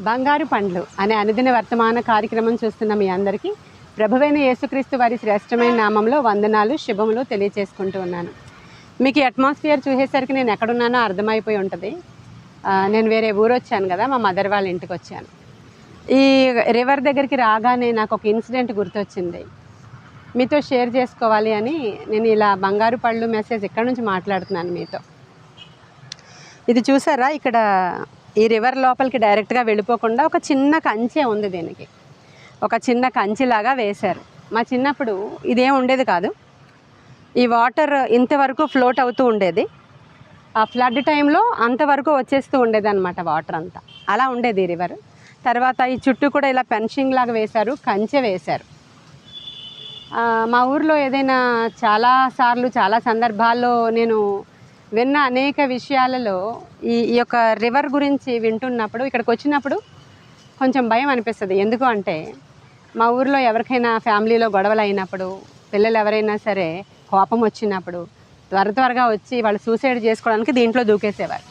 బంగారు పండ్లు అనే అనుదిన వర్తమాన కార్యక్రమం చూస్తున్న మీ అందరికీ ప్రభువైన యేసుక్రీస్తు వారి శ్రేష్టమైన నామంలో వందనాలు శుభములు తెలియచేసుకుంటూ ఉన్నాను. మీకు ఈ అట్మాస్ఫియర్ చూసేసరికి నేను ఎక్కడున్నానో అర్థమైపోయి ఉంటుంది. నేను వేరే ఊరు వచ్చాను కదా, మా మదర్ వాళ్ళ ఇంటికి వచ్చాను. ఈ రివర్ దగ్గరికి రాగానే నాకు ఒక ఇన్సిడెంట్ గుర్తొచ్చింది, మీతో షేర్ చేసుకోవాలి అని నేను ఇలా బంగారు పళ్ళు మెసేజ్ ఇక్కడ నుంచి మాట్లాడుతున్నాను మీతో. ఇది చూసారా, ఇక్కడ ఈ రివర్ లోపలికి డైరెక్ట్గా వెళ్ళిపోకుండా ఒక చిన్న కంచె ఉంది. దీనికి ఒక చిన్న కంచెలాగా వేశారు. మా చిన్నప్పుడు ఇదేం ఉండేది కాదు. ఈ వాటర్ ఇంతవరకు ఫ్లోట్ అవుతూ ఉండేది. ఆ ఫ్లడ్ టైంలో అంతవరకు వచ్చేస్తూ ఉండేది అనమాట వాటర్ అంతా. అలా ఉండేది ఈ రివర్. తర్వాత ఈ చుట్టూ కూడా ఇలా ఫెన్సింగ్ లాగా వేశారు, కంచె వేశారు. మా ఊర్లో ఏదైనా చాలాసార్లు చాలా సందర్భాల్లో నేను విన్న అనేక విషయాలలో ఈ యొక్క రివర్ గురించి వింటున్నప్పుడు ఇక్కడికి వచ్చినప్పుడు కొంచెం భయం అనిపిస్తుంది. ఎందుకు అంటే మా ఊర్లో ఎవరికైనా ఫ్యామిలీలో గొడవలు అయినప్పుడు, పిల్లలు ఎవరైనా సరే కోపం వచ్చినప్పుడు త్వరగా వచ్చి వాళ్ళు సూసైడ్ చేసుకోవడానికి దీంట్లో దూకేసేవారు.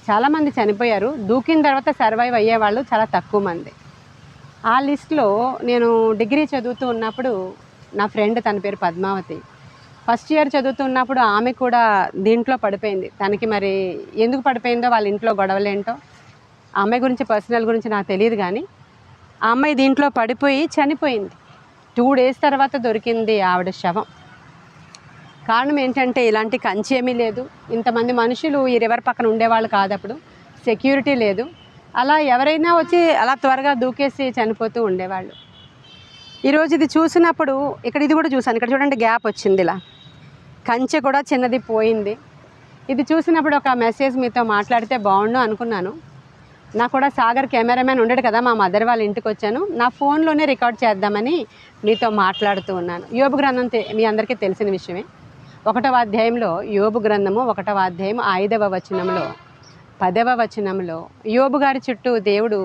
చాలామంది చనిపోయారు. దూకిన తర్వాత సర్వైవ్ అయ్యేవాళ్ళు చాలా తక్కువ మంది. ఆ లిస్ట్లో నేను డిగ్రీ చదువుతూ ఉన్నప్పుడు నా ఫ్రెండ్, తన పేరు పద్మావతి, ఫస్ట్ ఇయర్ చదువుతున్నప్పుడు ఆమె కూడా దీంట్లో పడిపోయింది. తనకి మరి ఎందుకు పడిపోయిందో, వాళ్ళ ఇంట్లో గొడవలేంటో, ఆ అమ్మాయి గురించి పర్సనల్ గురించి నాకు తెలియదు. కానీ ఆ అమ్మాయి దీంట్లో పడిపోయి చనిపోయింది. 2 days తర్వాత దొరికింది ఆవిడ శవం. కారణం ఏంటంటే ఇలాంటి కంచె ఏమీ లేదు, ఇంతమంది మనుషులు ఈ రివర్ పక్కన ఉండేవాళ్ళు కాదు, అప్పుడు సెక్యూరిటీ లేదు. అలా ఎవరైనా వచ్చి అలా త్వరగా దూకేసి చనిపోతూ ఉండేవాళ్ళు. ఈరోజు ఇది చూసినప్పుడు ఇక్కడ ఇది కూడా చూసాను. ఇక్కడ చూడండి, గ్యాప్ వచ్చింది, ఇలా కంచె కూడా చిన్నది పోయింది. ఇది చూసినప్పుడు ఒక మెసేజ్ మీతో మాట్లాడితే బాగుండు అనుకున్నాను. నాకు కూడా సాగర్ కెమెరామెన్ ఉండడు కదా, మా మదర్ వాళ్ళ ఇంటికి వచ్చాను. నా ఫోన్లోనే రికార్డ్ చేద్దామని మీతో మాట్లాడుతూ ఉన్నాను. యోబు గ్రంథం మీ అందరికీ తెలిసిన విషయమే. 1వ అధ్యాయంలో యోబు గ్రంథము 1వ అధ్యాయం 5వ వచనంలో 10వ వచనంలో యోబు గారి చుట్టూ దేవుడు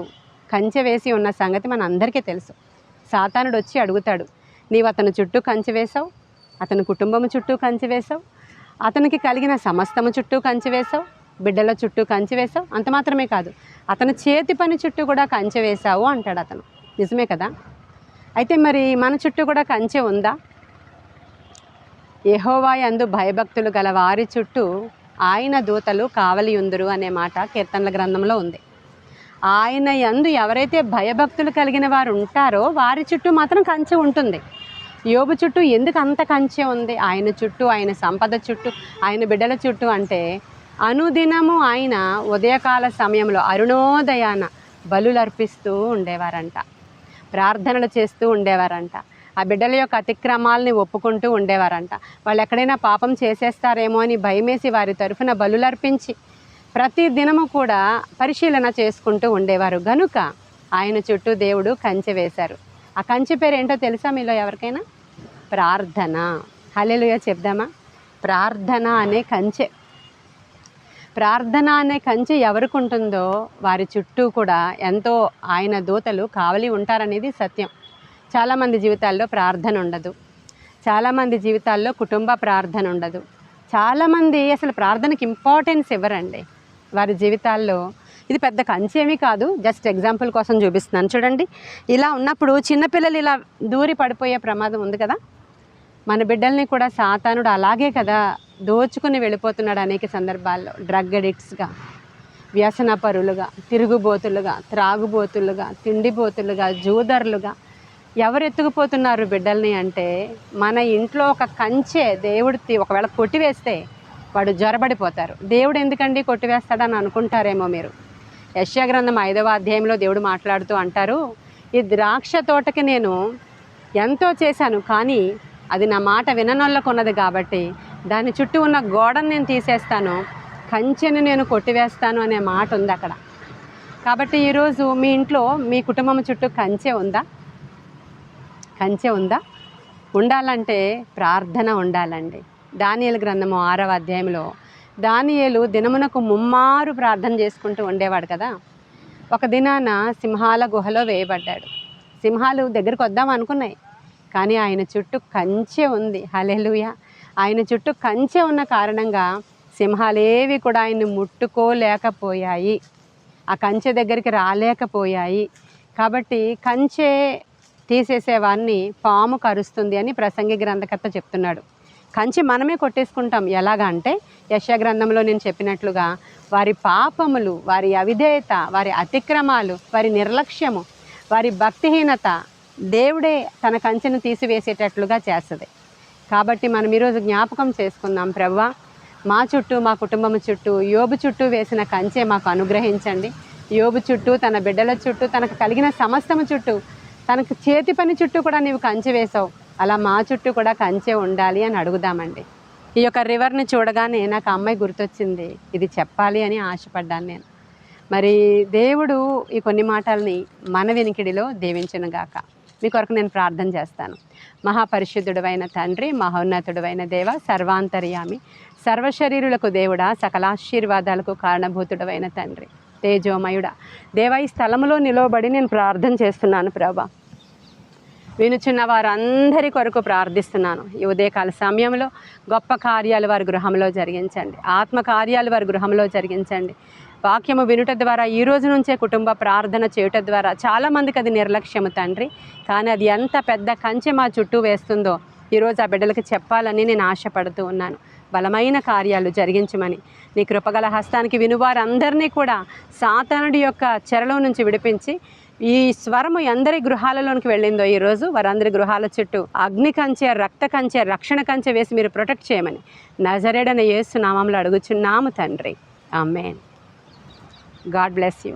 కంచె వేసి ఉన్న సంగతి మన అందరికీ తెలుసు. సాతానుడు వచ్చి అడుగుతాడు, నీవు అతని చుట్టూ కంచె వేసావు, అతని కుటుంబం చుట్టూ కంచె వేసావు, అతనికి కలిగిన సమస్తము చుట్టూ కంచె వేసావు, బిడ్డల చుట్టూ కంచె వేసావు, అంత మాత్రమే కాదు అతని చేతి పని చుట్టూ కూడా కంచె వేసావు అంటాడు అతను. నిజమే కదా? అయితే మరి మన చుట్టూ కూడా కంచె ఉందా? యెహోవా యందు భయభక్తులు గల వారి చుట్టూ ఆయన దూతలు కావలి ఉందురు అనే మాట కీర్తనల గ్రంథంలో ఉంది. ఆయన యందు ఎవరైతే భయభక్తులు కలిగిన వారు ఉంటారో వారి చుట్టూ మాత్రం కంచె ఉంటుంది. యోబు చుట్టూ ఎందుకు అంత కంచె ఉంది? ఆయన చుట్టూ, ఆయన సంపద చుట్టూ, ఆయన బిడ్డల చుట్టూ అంటే అనుదినము ఆయన ఉదయకాల సమయంలో అరుణోదయాన బలులర్పిస్తూ ఉండేవారంట, ప్రార్థనలు చేస్తూ ఉండేవారంట, ఆ బిడ్డల యొక్క అతిక్రమాలని ఒప్పుకుంటూ ఉండేవారంట. వాళ్ళు ఎక్కడైనా పాపం చేసేస్తారేమో అని భయమేసి వారి తరఫున బలులర్పించి ప్రతి దినము కూడా పరిశీలన చేసుకుంటూ ఉండేవారు. గనుక ఆయన చుట్టూ దేవుడు కంచె వేశారు. ఆ కంచె పేరు ఏంటో తెలుసా మీలో ఎవరికైనా? ప్రార్థన. హల్లెలూయా చెప్దామా? ప్రార్థన అనే కంచె. ప్రార్థన అనే కంచె ఎవరికి ఉంటుందో వారి చుట్టూ కూడా ఎంతో ఆయన దూతలు కావలి ఉంటారనేది సత్యం. చాలామంది జీవితాల్లో ప్రార్థన ఉండదు, చాలామంది జీవితాల్లో కుటుంబ ప్రార్థన ఉండదు, చాలామంది అసలు ప్రార్థనకి ఇంపార్టెన్స్ ఇవ్వరండి వారి జీవితాల్లో. ఇది పెద్ద కంచె ఏమీ కాదు, జస్ట్ ఎగ్జాంపుల్ కోసం చూపిస్తున్నాను. చూడండి, ఇలా ఉన్నప్పుడు చిన్నపిల్లలు ఇలా దూరి పడిపోయే ప్రమాదం ఉంది కదా. మన బిడ్డల్ని కూడా సాతానుడు అలాగే కదా దోచుకుని వెళ్ళిపోతున్నాడు అనేక సందర్భాల్లో. డ్రగ్ అడిక్ట్స్గా, వ్యసనపరులుగా, తిరుగుబోతులుగా, త్రాగుబోతులుగా, తిండిబోతులుగా, జూదరులుగా ఎవరు ఎత్తుకుపోతున్నారు బిడ్డల్ని అంటే మన ఇంట్లో ఒక కంచె దేవుడి ఒకవేళ కొట్టివేస్తే వాడు జ్వరబడిపోతారు. దేవుడు ఎందుకండి కొట్టివేస్తాడని అనుకుంటారేమో మీరు. యెషయా గ్రంథం 5వ అధ్యాయంలో దేవుడు మాట్లాడుతూ అంటారు, ఈ ద్రాక్ష తోటకి నేను ఎంతో చేశాను, కానీ అది నా మాట విననొల్లకున్నది కాబట్టి దాని చుట్టూ ఉన్న గోడను నేను తీసేస్తాను, కంచెను నేను కొట్టివేస్తాను అనే మాట ఉంది అక్కడ. కాబట్టి ఈరోజు మీ ఇంట్లో, మీ కుటుంబం చుట్టూ కంచె ఉందా? కంచె ఉందా? ఉండాలంటే ప్రార్థన ఉండాలండి. దానియేలు గ్రంథము 6వ అధ్యాయంలో దానియేలు దినమునకు 3 ప్రార్థన చేసుకుంటూ ఉండేవాడు కదా. ఒక దినాన సింహాల గుహలో వేయబడ్డాడు. సింహాలు దగ్గరికి వద్దాం అనుకున్నాయి, కానీ ఆయన చుట్టూ కంచె ఉంది. హల్లెలూయా! ఆయన చుట్టూ కంచె ఉన్న కారణంగా సింహాలేవి కూడా ఆయన్ని ముట్టుకోలేకపోయాయి. ఆ కంచె దగ్గరికి రాలేకపోయాయి. కాబట్టి కంచె తీసేసేవాన్ని పాము కరుస్తుంది అని ప్రసంగి గ్రంథకర్త చెప్తున్నాడు. కంచె మనమే కొట్టేసుకుంటాం. ఎలాగా అంటే యెషయా గ్రంథంలో నేను చెప్పినట్లుగా వారి పాపములు, వారి అవిధేయత, వారి అతిక్రమాలు, వారి నిర్లక్ష్యము, వారి భక్తిహీనత దేవుడే తన కంచెను తీసివేసేటట్లుగా చేస్తుంది. కాబట్టి మనం ఈరోజు జ్ఞాపకం చేసుకుందాం, ప్రభువా మా చుట్టూ, మా కుటుంబం చుట్టూ, యోబు చుట్టూ వేసిన కంచె మాకు అనుగ్రహించండి. యోబు చుట్టూ, తన బిడ్డల చుట్టూ, తనకు కలిగిన సమస్తము చుట్టూ, తనకు చేతి పని చుట్టూ కూడా నీవు కంచె వేసావు. అలా మా చుట్టూ కూడా కంచె ఉండాలి అని అడుగుదామండి. ఈ యొక్క రివర్ని చూడగానే నాకు అమ్మాయి గుర్తొచ్చింది, ఇది చెప్పాలి అని ఆశపడ్డాను నేను. మరి దేవుడు ఈ కొన్ని మాటల్ని మన వినికిడిలో దీవించునుగాక. మీ కొరకు నేను ప్రార్థన చేస్తాను. మహాపరిశుద్ధుడైన తండ్రి, మహోన్నతుడైన దేవ, సర్వాంతర్యామి, సర్వశరీరులకు దేవుడా, సకలాశీర్వాదాలకు కారణభూతుడైన తండ్రి, తేజోమయుడా దేవ, ఈ స్థలంలో నిలవబడి నేను ప్రార్థన చేస్తున్నాను ప్రభా. వినుచున్న వారందరి కొరకు ప్రార్థిస్తున్నాను. ఈ ఉదయకాల సమయంలో గొప్ప కార్యాలు వారి గృహంలో జరిగించండి. ఆత్మ కార్యాలు వారి గృహంలో జరిగించండి. వాక్యము వినుట ద్వారా, ఈ రోజు నుంచే కుటుంబ ప్రార్థన చేయటం ద్వారా చాలామందికి అది నిర్లక్ష్యము తండ్రి. కానీ అది ఎంత పెద్ద కంచె మా చుట్టూ వేస్తుందో ఈరోజు ఆ బిడ్డలకి చెప్పాలని నేను ఆశపడుతూ ఉన్నాను. బలమైన కార్యాలు జరిగించమని నీ కృపగల హస్తానికి వినువారందరినీ కూడా సాతానుడి యొక్క చెరలో నుంచి విడిపించి, ఈ స్వరము ఎందరి గృహాలలోనికి వెళ్ళిందో ఈరోజు వారందరి గృహాల చుట్టూ అగ్ని కంచె, రక్త కంచె, రక్షణ కంచె వేసి మీరు ప్రొటెక్ట్ చేయమని నజరేయుడైన యేసు నామములో అడుగుచున్నాము తండ్రి. ఆమేన్. God bless you.